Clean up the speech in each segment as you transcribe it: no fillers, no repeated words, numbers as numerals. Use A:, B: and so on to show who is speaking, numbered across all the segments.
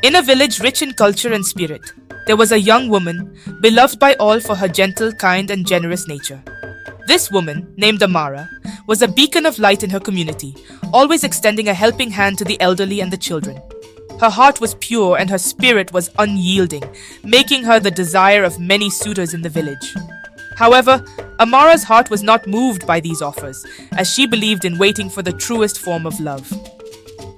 A: In a village rich in culture and spirit, there was a young woman, beloved by all for her gentle, kind, and generous nature. This woman, named Amara, was a beacon of light in her community, always extending a helping hand to the elderly and the children. Her heart was pure and her spirit was unyielding, making her the desire of many suitors in the village. However, Amara's heart was not moved by these offers, as she believed in waiting for the truest form of love.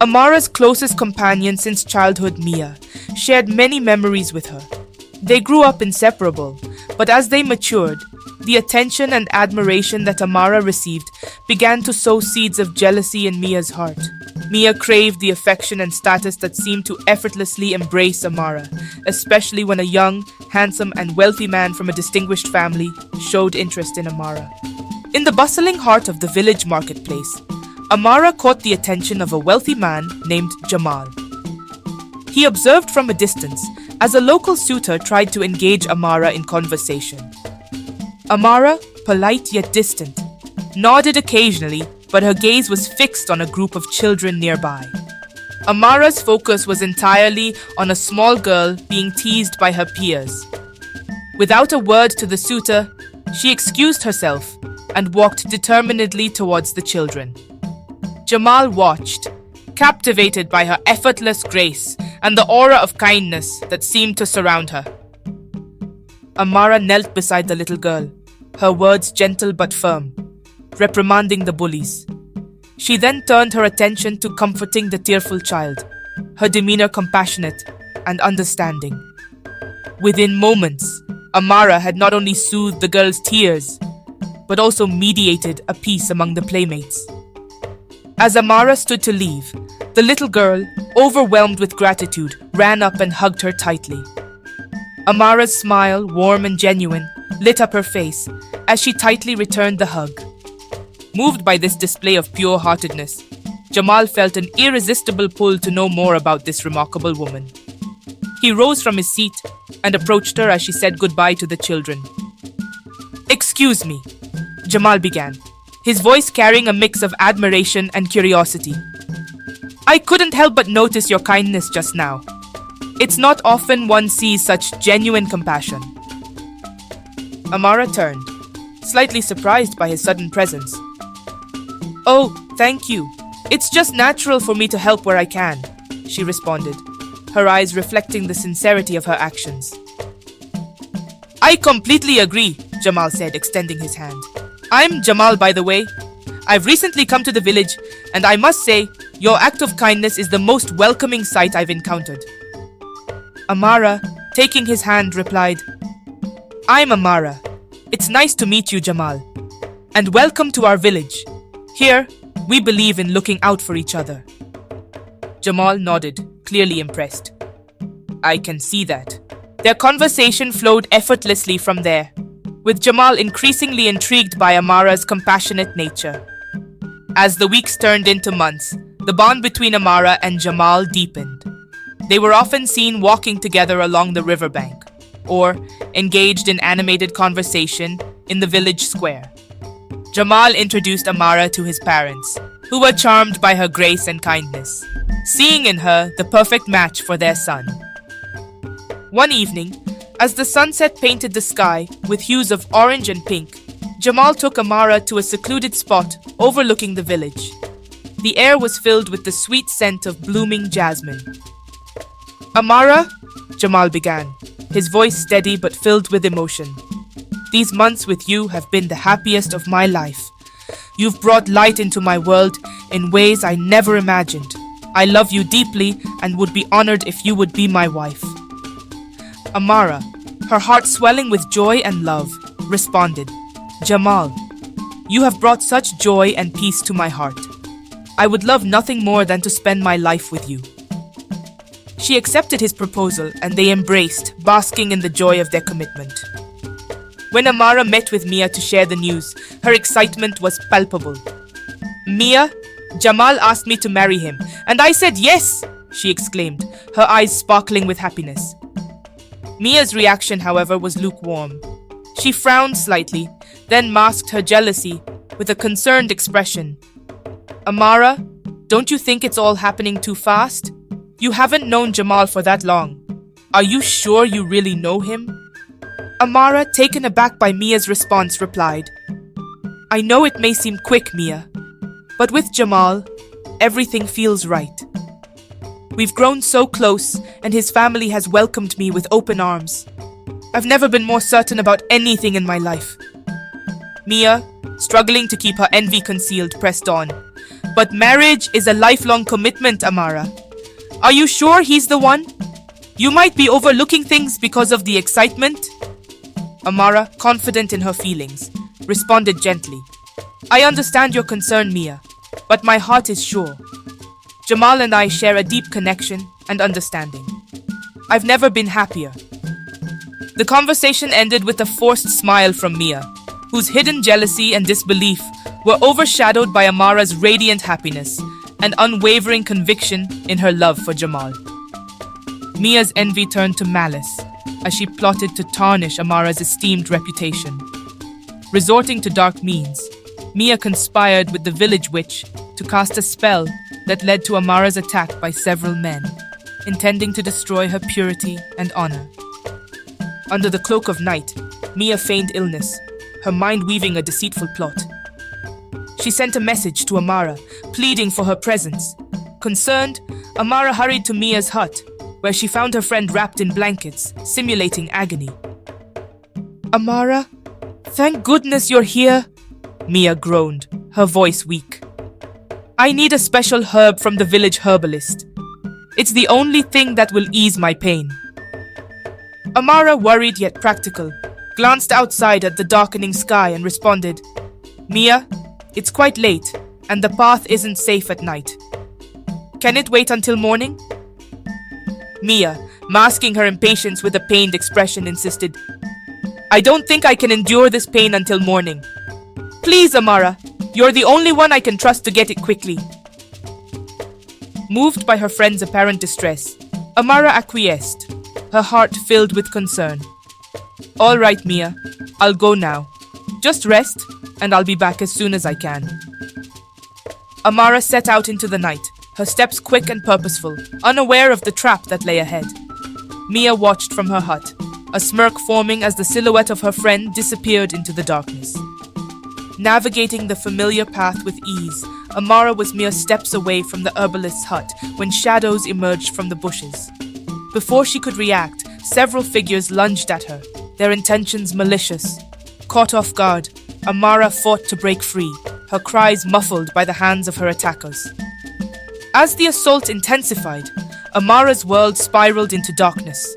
A: Amara's closest companion since childhood, Mia, shared many memories with her. They grew up inseparable, but as they matured, the attention and admiration that Amara received began to sow seeds of jealousy in Mia's heart. Mia craved the affection and status that seemed to effortlessly embrace Amara, especially when a young, handsome, and wealthy man from a distinguished family showed interest in Amara. In the bustling heart of the village marketplace, Amara caught the attention of a wealthy man named Jamal. He observed from a distance as a local suitor tried to engage Amara in conversation. Amara, polite yet distant, nodded occasionally, but her gaze was fixed on a group of children nearby. Amara's focus was entirely on a small girl being teased by her peers. Without a word to the suitor, she excused herself and walked determinedly towards the children. Jamal watched, captivated by her effortless grace and the aura of kindness that seemed to surround her. Amara knelt beside the little girl, her words gentle but firm, reprimanding the bullies. She then turned her attention to comforting the tearful child, her demeanor compassionate and understanding. Within moments, Amara had not only soothed the girl's tears, but also mediated a peace among the playmates. As Amara stood to leave, the little girl, overwhelmed with gratitude, ran up and hugged her tightly. Amara's smile, warm and genuine, lit up her face as she tightly returned the hug. Moved by this display of pure-heartedness, Jamal felt an irresistible pull to know more about this remarkable woman. He rose from his seat and approached her as she said goodbye to the children. "Excuse me," Jamal began, his voice carrying a mix of admiration and curiosity. "I couldn't help but notice your kindness just now. It's not often one sees such genuine compassion." Amara turned, slightly surprised by his sudden presence. "Oh, thank you. It's just natural for me to help where I can," she responded, her eyes reflecting the sincerity of her actions. "I completely agree," Jamal said, extending his hand. "I'm Jamal, by the way. I've recently come to the village, and I must say, your act of kindness is the most welcoming sight I've encountered." Amara, taking his hand, replied, "I'm Amara. It's nice to meet you, Jamal. And welcome to our village. Here, we believe in looking out for each other." Jamal nodded, clearly impressed. "I can see that." Their conversation flowed effortlessly from there, with Jamal increasingly intrigued by Amara's compassionate nature. As the weeks turned into months, the bond between Amara and Jamal deepened. They were often seen walking together along the riverbank, or engaged in animated conversation in the village square. Jamal introduced Amara to his parents, who were charmed by her grace and kindness, seeing in her the perfect match for their son. One evening, as the sunset painted the sky with hues of orange and pink, Jamal took Amara to a secluded spot overlooking the village. The air was filled with the sweet scent of blooming jasmine. "Amara," Jamal began, his voice steady but filled with emotion. "These months with you have been the happiest of my life. You've brought light into my world in ways I never imagined. I love you deeply and would be honored if you would be my wife." Amara, her heart swelling with joy and love, responded, "Jamal, you have brought such joy and peace to my heart. I would love nothing more than to spend my life with you." She accepted his proposal and they embraced, basking in the joy of their commitment. When Amara met with Mia to share the news, her excitement was palpable. "Mia, Jamal asked me to marry him, and I said yes," she exclaimed, her eyes sparkling with happiness. Mia's reaction, however, was lukewarm. She frowned slightly, then masked her jealousy with a concerned expression. "Amara, don't you think it's all happening too fast?" You haven't known Jamal for that long. Are you sure you really know him? Amara, taken aback by Mia's response, replied, I know it may seem quick, Mia, but with Jamal, everything feels right. We've grown so close, and his family has welcomed me with open arms. I've never been more certain about anything in my life. Mia, struggling to keep her envy concealed, pressed on. But marriage is a lifelong commitment, Amara. Are you sure he's the one? You might be overlooking things because of the excitement. Amara, confident in her feelings, responded gently. I understand your concern, Mia, but my heart is sure. Jamal and I share a deep connection and understanding. I've never been happier. The conversation ended with a forced smile from Mia, whose hidden jealousy and disbelief were overshadowed by Amara's radiant happiness and unwavering conviction in her love for Jamal. Mia's envy turned to malice as she plotted to tarnish Amara's esteemed reputation. Resorting to dark means, Mia conspired with the village witch to cast a spell that led to Amara's attack by several men, intending to destroy her purity and honor. Under the cloak of night, Mia feigned illness, her mind weaving a deceitful plot. She sent a message to Amara, pleading for her presence. Concerned, Amara hurried to Mia's hut, where she found her friend wrapped in blankets, simulating agony. Amara, thank goodness you're here, Mia groaned, her voice weak. I need a special herb from the village herbalist. It's the only thing that will ease my pain. Amara, worried yet practical, glanced outside at the darkening sky and responded, Mia, it's quite late, and the path isn't safe at night. Can it wait until morning? Mia, masking her impatience with a pained expression, insisted, I don't think I can endure this pain until morning. Please, Amara, you're the only one I can trust to get it quickly. Moved by her friend's apparent distress, Amara acquiesced, her heart filled with concern. All right, Mia, I'll go now. Just rest, and I'll be back as soon as I can. Amara set out into the night, her steps quick and purposeful, unaware of the trap that lay ahead. Mia watched from her hut, a smirk forming as the silhouette of her friend disappeared into the darkness. Navigating the familiar path with ease, Amara was mere steps away from the herbalist's hut when shadows emerged from the bushes. Before she could react, several figures lunged at her, their intentions malicious. Caught off guard, Amara fought to break free, her cries muffled by the hands of her attackers. As the assault intensified, Amara's world spiraled into darkness,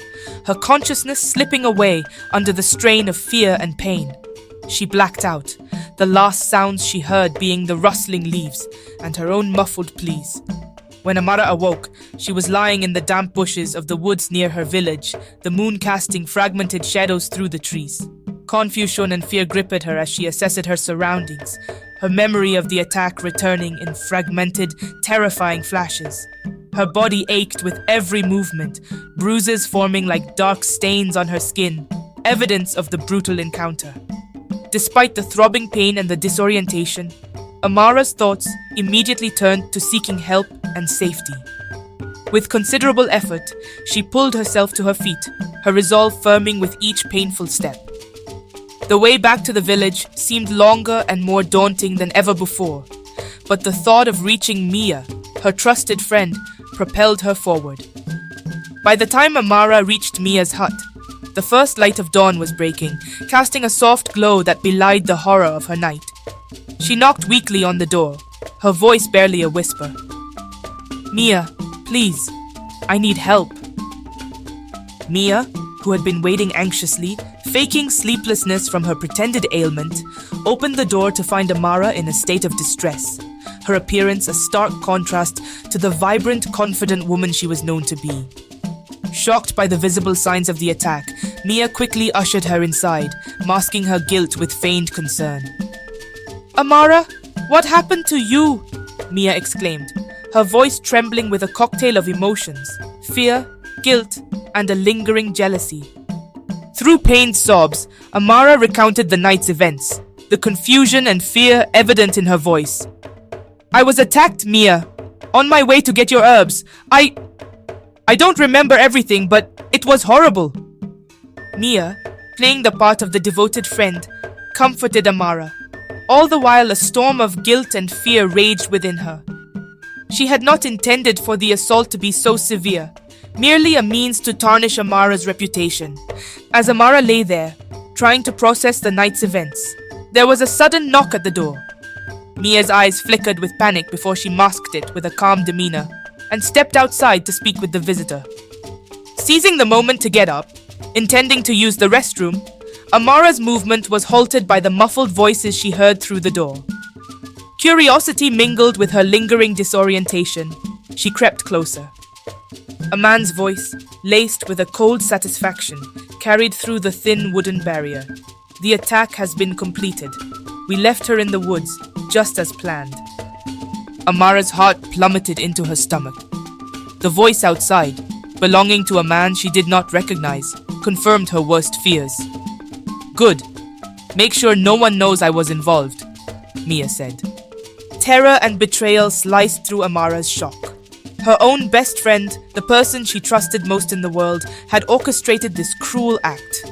A: her consciousness slipping away under the strain of fear and pain. She blacked out, the last sounds she heard being the rustling leaves and her own muffled pleas. When Amara awoke, she was lying in the damp bushes of the woods near her village, the moon casting fragmented shadows through the trees. Confusion and fear gripped her as she assessed her surroundings, her memory of the attack returning in fragmented, terrifying flashes. Her body ached with every movement, bruises forming like dark stains on her skin, evidence of the brutal encounter. Despite the throbbing pain and the disorientation, Amara's thoughts immediately turned to seeking help and safety. With considerable effort, she pulled herself to her feet, her resolve firming with each painful step. The way back to the village seemed longer and more daunting than ever before, but the thought of reaching Mia, her trusted friend, propelled her forward. By the time Amara reached Mia's hut, the first light of dawn was breaking, casting a soft glow that belied the horror of her night. She knocked weakly on the door, her voice barely a whisper. Mia, please, I need help. Mia, who had been waiting anxiously, faking sleeplessness from her pretended ailment, opened the door to find Amara in a state of distress, her appearance a stark contrast to the vibrant, confident woman she was known to be. Shocked by the visible signs of the attack, Mia quickly ushered her inside, masking her guilt with feigned concern. Amara, what happened to you? Mia exclaimed, her voice trembling with a cocktail of emotions, fear, guilt, and a lingering jealousy. Through pained sobs, Amara recounted the night's events, the confusion and fear evident in her voice. I was attacked, Mia. On my way to get your herbs, I don't remember everything, but it was horrible. Mia, playing the part of the devoted friend, comforted Amara. All the while a storm of guilt and fear raged within her. She had not intended for the assault to be so severe, merely a means to tarnish Amara's reputation. As Amara lay there, trying to process the night's events, there was a sudden knock at the door. Mia's eyes flickered with panic before she masked it with a calm demeanor and stepped outside to speak with the visitor. Seizing the moment to get up, intending to use the restroom, Amara's movement was halted by the muffled voices she heard through the door. Curiosity mingled with her lingering disorientation. She crept closer. A man's voice, laced with a cold satisfaction, carried through the thin wooden barrier. The attack has been completed. We left her in the woods, just as planned. Amara's heart plummeted into her stomach. The voice outside, belonging to a man she did not recognize, confirmed her worst fears. Good. Make sure no one knows I was involved, Mia said. Terror and betrayal sliced through Amara's shock. Her own best friend, the person she trusted most in the world, had orchestrated this cruel act.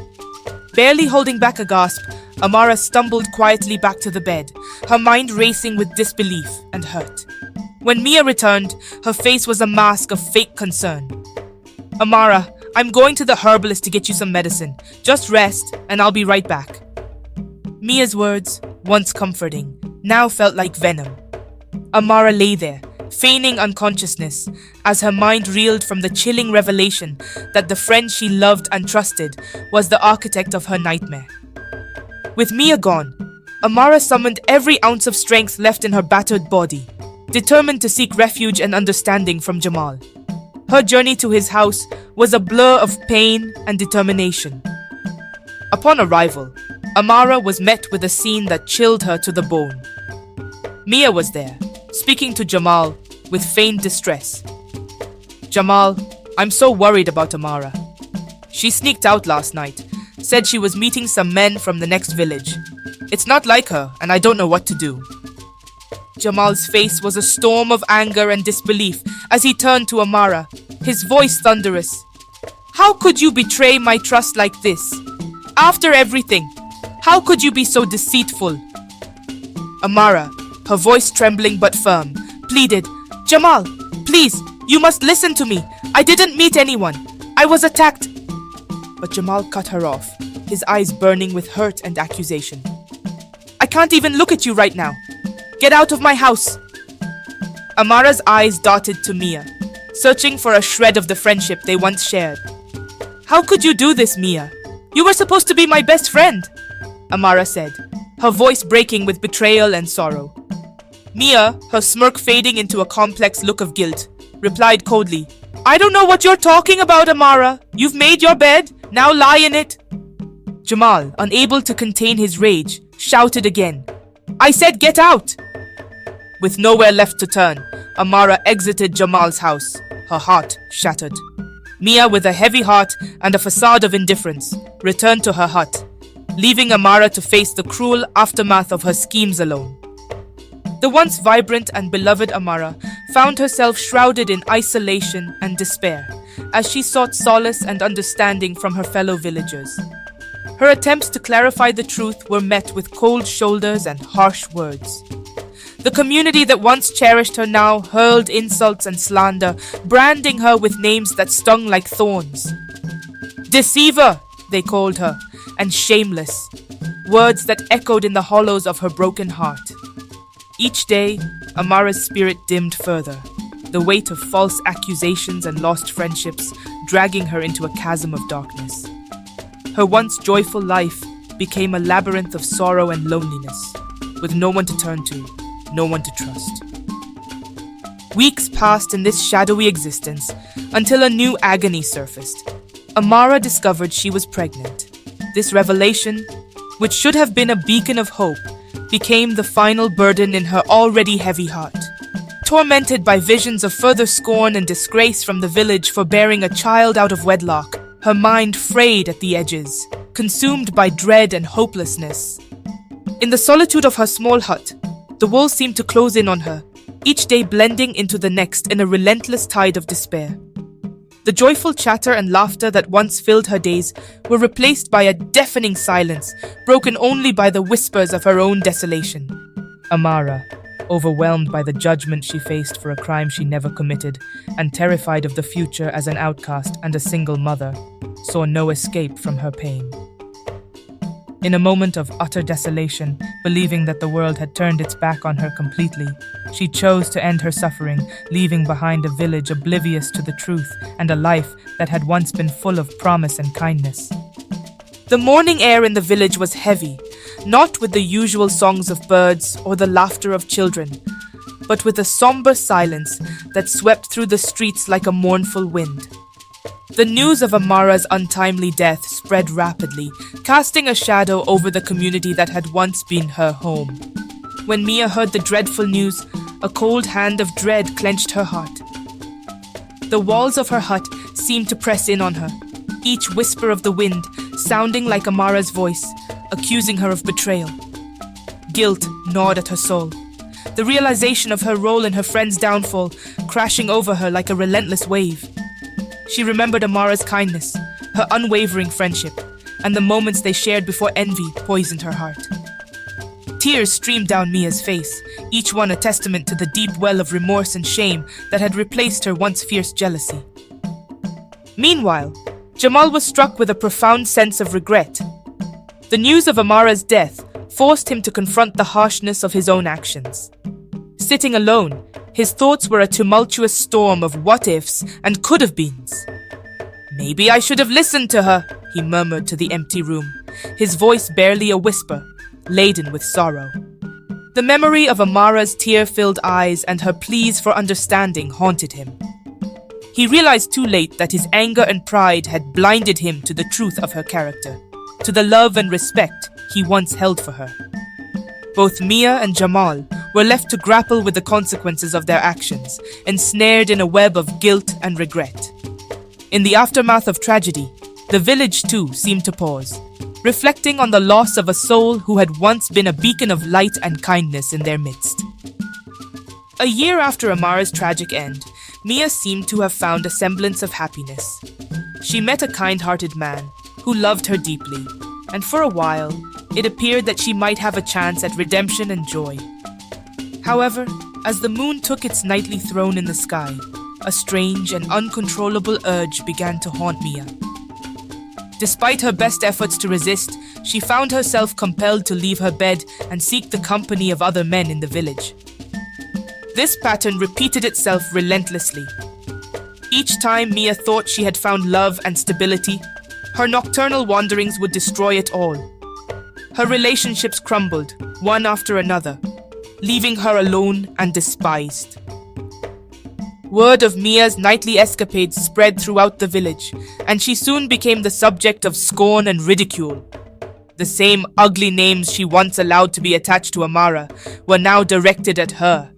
A: Barely holding back a gasp, Amara stumbled quietly back to the bed, her mind racing with disbelief and hurt. When Mia returned, her face was a mask of fake concern. Amara, I'm going to the herbalist to get you some medicine. Just rest, and I'll be right back. Mia's words, once comforting, now felt like venom. Amara lay there, feigning unconsciousness, as her mind reeled from the chilling revelation that the friend she loved and trusted was the architect of her nightmare. With Mia gone, Amara summoned every ounce of strength left in her battered body, determined to seek refuge and understanding from Jamal. Her journey to his house was a blur of pain and determination. Upon arrival, Amara was met with a scene that chilled her to the bone. Mia was there, speaking to Jamal with feigned distress. Jamal, I'm so worried about Amara. She sneaked out last night, said she was meeting some men from the next village. It's not like her, and I don't know what to do. Jamal's face was a storm of anger and disbelief as he turned to Amara, his voice thunderous. How could you betray my trust like this? After everything, how could you be so deceitful? Amara, her voice trembling but firm, pleaded, Jamal, please, you must listen to me. I didn't meet anyone. I was attacked. But Jamal cut her off, his eyes burning with hurt and accusation. I can't even look at you right now. Get out of my house. Amara's eyes darted to Mia, searching for a shred of the friendship they once shared. How could you do this, Mia? You were supposed to be my best friend, Amara said, her voice breaking with betrayal and sorrow. Mia, her smirk fading into a complex look of guilt, replied coldly, I don't know what you're talking about, Amara. You've made your bed, now lie in it. Jamal, unable to contain his rage, shouted again, I said get out! With nowhere left to turn, Amara exited Jamal's house, her heart shattered. Mia, with a heavy heart and a facade of indifference, returned to her hut, leaving Amara to face the cruel aftermath of her schemes alone. The once vibrant and beloved Amara found herself shrouded in isolation and despair as she sought solace and understanding from her fellow villagers. Her attempts to clarify the truth were met with cold shoulders and harsh words. The community that once cherished her now hurled insults and slander, branding her with names that stung like thorns. Deceiver, they called her, and shameless, words that echoed in the hollows of her broken heart. Each day, Amara's spirit dimmed further, the weight of false accusations and lost friendships dragging her into a chasm of darkness. Her once joyful life became a labyrinth of sorrow and loneliness, with no one to turn to, no one to trust. Weeks passed in this shadowy existence until a new agony surfaced. Amara discovered she was pregnant. This revelation, which should have been a beacon of hope, became the final burden in her already heavy heart. Tormented by visions of further scorn and disgrace from the village for bearing a child out of wedlock, her mind frayed at the edges, consumed by dread and hopelessness. In the solitude of her small hut, the walls seemed to close in on her, each day blending into the next in a relentless tide of despair. The joyful chatter and laughter that once filled her days were replaced by a deafening silence, broken only by the whispers of her own desolation. Amara, overwhelmed by the judgment she faced for a crime she never committed, and terrified of the future as an outcast and a single mother, saw no escape from her pain. In a moment of utter desolation, believing that the world had turned its back on her completely, she chose to end her suffering, leaving behind a village oblivious to the truth and a life that had once been full of promise and kindness. The morning air in the village was heavy, not with the usual songs of birds or the laughter of children, but with a somber silence that swept through the streets like a mournful wind. The news of Amara's untimely death spread rapidly, casting a shadow over the community that had once been her home. When Mia heard the dreadful news, a cold hand of dread clenched her heart. The walls of her hut seemed to press in on her, each whisper of the wind sounding like Amara's voice, accusing her of betrayal. Guilt gnawed at her soul, the realization of her role in her friend's downfall crashing over her like a relentless wave. She remembered Amara's kindness, her unwavering friendship, and the moments they shared before envy poisoned her heart. Tears streamed down Mia's face, each one a testament to the deep well of remorse and shame that had replaced her once fierce jealousy. Meanwhile, Jamal was struck with a profound sense of regret. The news of Amara's death forced him to confront the harshness of his own actions. Sitting alone, his thoughts were a tumultuous storm of what-ifs and could-have-beens. "Maybe I should have listened to her," he murmured to the empty room, his voice barely a whisper, laden with sorrow. The memory of Amara's tear-filled eyes and her pleas for understanding haunted him. He realized too late that his anger and pride had blinded him to the truth of her character, to the love and respect he once held for her. Both Mia and Jamal were left to grapple with the consequences of their actions, ensnared in a web of guilt and regret. In the aftermath of tragedy, the village too seemed to pause, reflecting on the loss of a soul who had once been a beacon of light and kindness in their midst. A year after Amara's tragic end, Mia seemed to have found a semblance of happiness. She met a kind-hearted man who loved her deeply, and for a while, it appeared that she might have a chance at redemption and joy. However, as the moon took its nightly throne in the sky, a strange and uncontrollable urge began to haunt Mia. Despite her best efforts to resist, she found herself compelled to leave her bed and seek the company of other men in the village. This pattern repeated itself relentlessly. Each time Mia thought she had found love and stability, her nocturnal wanderings would destroy it all. Her relationships crumbled, one after another, leaving her alone and despised. Word of Mia's nightly escapades spread throughout the village, and she soon became the subject of scorn and ridicule. The same ugly names she once allowed to be attached to Amara were now directed at her,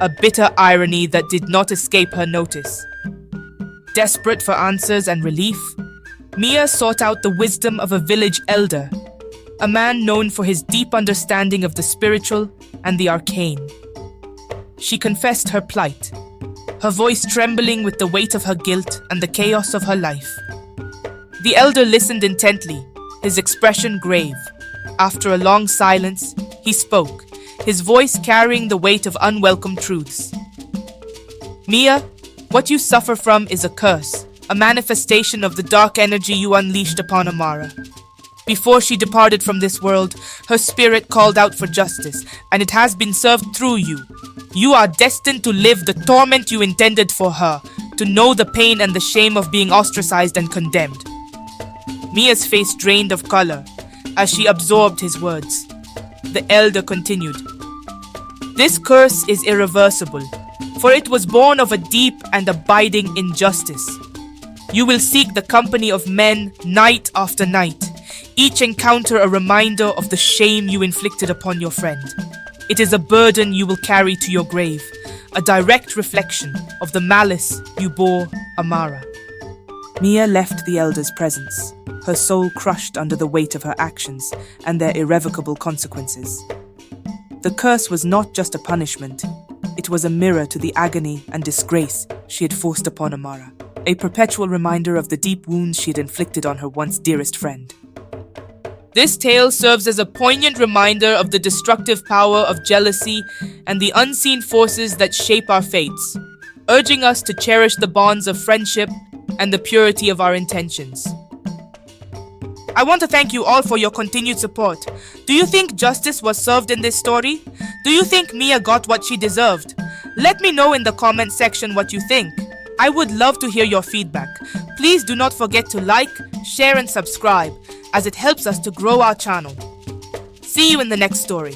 A: a bitter irony that did not escape her notice. Desperate for answers and relief, Mia sought out the wisdom of a village elder, a man known for his deep understanding of the spiritual and the arcane. She confessed her plight, her voice trembling with the weight of her guilt and the chaos of her life. The elder listened intently, his expression grave. After a long silence, he spoke, his voice carrying the weight of unwelcome truths. "Mia, what you suffer from is a curse, a manifestation of the dark energy you unleashed upon Amara. Before she departed from this world, her spirit called out for justice, and it has been served through you. You are destined to live the torment you intended for her, to know the pain and the shame of being ostracized and condemned." Mia's face drained of color as she absorbed his words. The elder continued, "This curse is irreversible, for it was born of a deep and abiding injustice. You will seek the company of men night after night, each encounter a reminder of the shame you inflicted upon your friend. It is a burden you will carry to your grave, a direct reflection of the malice you bore Amara." Mia left the elder's presence, her soul crushed under the weight of her actions and their irrevocable consequences. The curse was not just a punishment, it was a mirror to the agony and disgrace she had forced upon Amara. a perpetual reminder of the deep wounds she had inflicted on her once dearest friend. This tale serves as a poignant reminder of the destructive power of jealousy and the unseen forces that shape our fates, urging us to cherish the bonds of friendship and the purity of our intentions. I want to thank you all for your continued support. Do you think justice was served in this story? Do you think Mia got what she deserved? Let me know in the comment section what you think. I would love to hear your feedback. Please do not forget to like, share and subscribe, as it helps us to grow our channel. See you in the next story.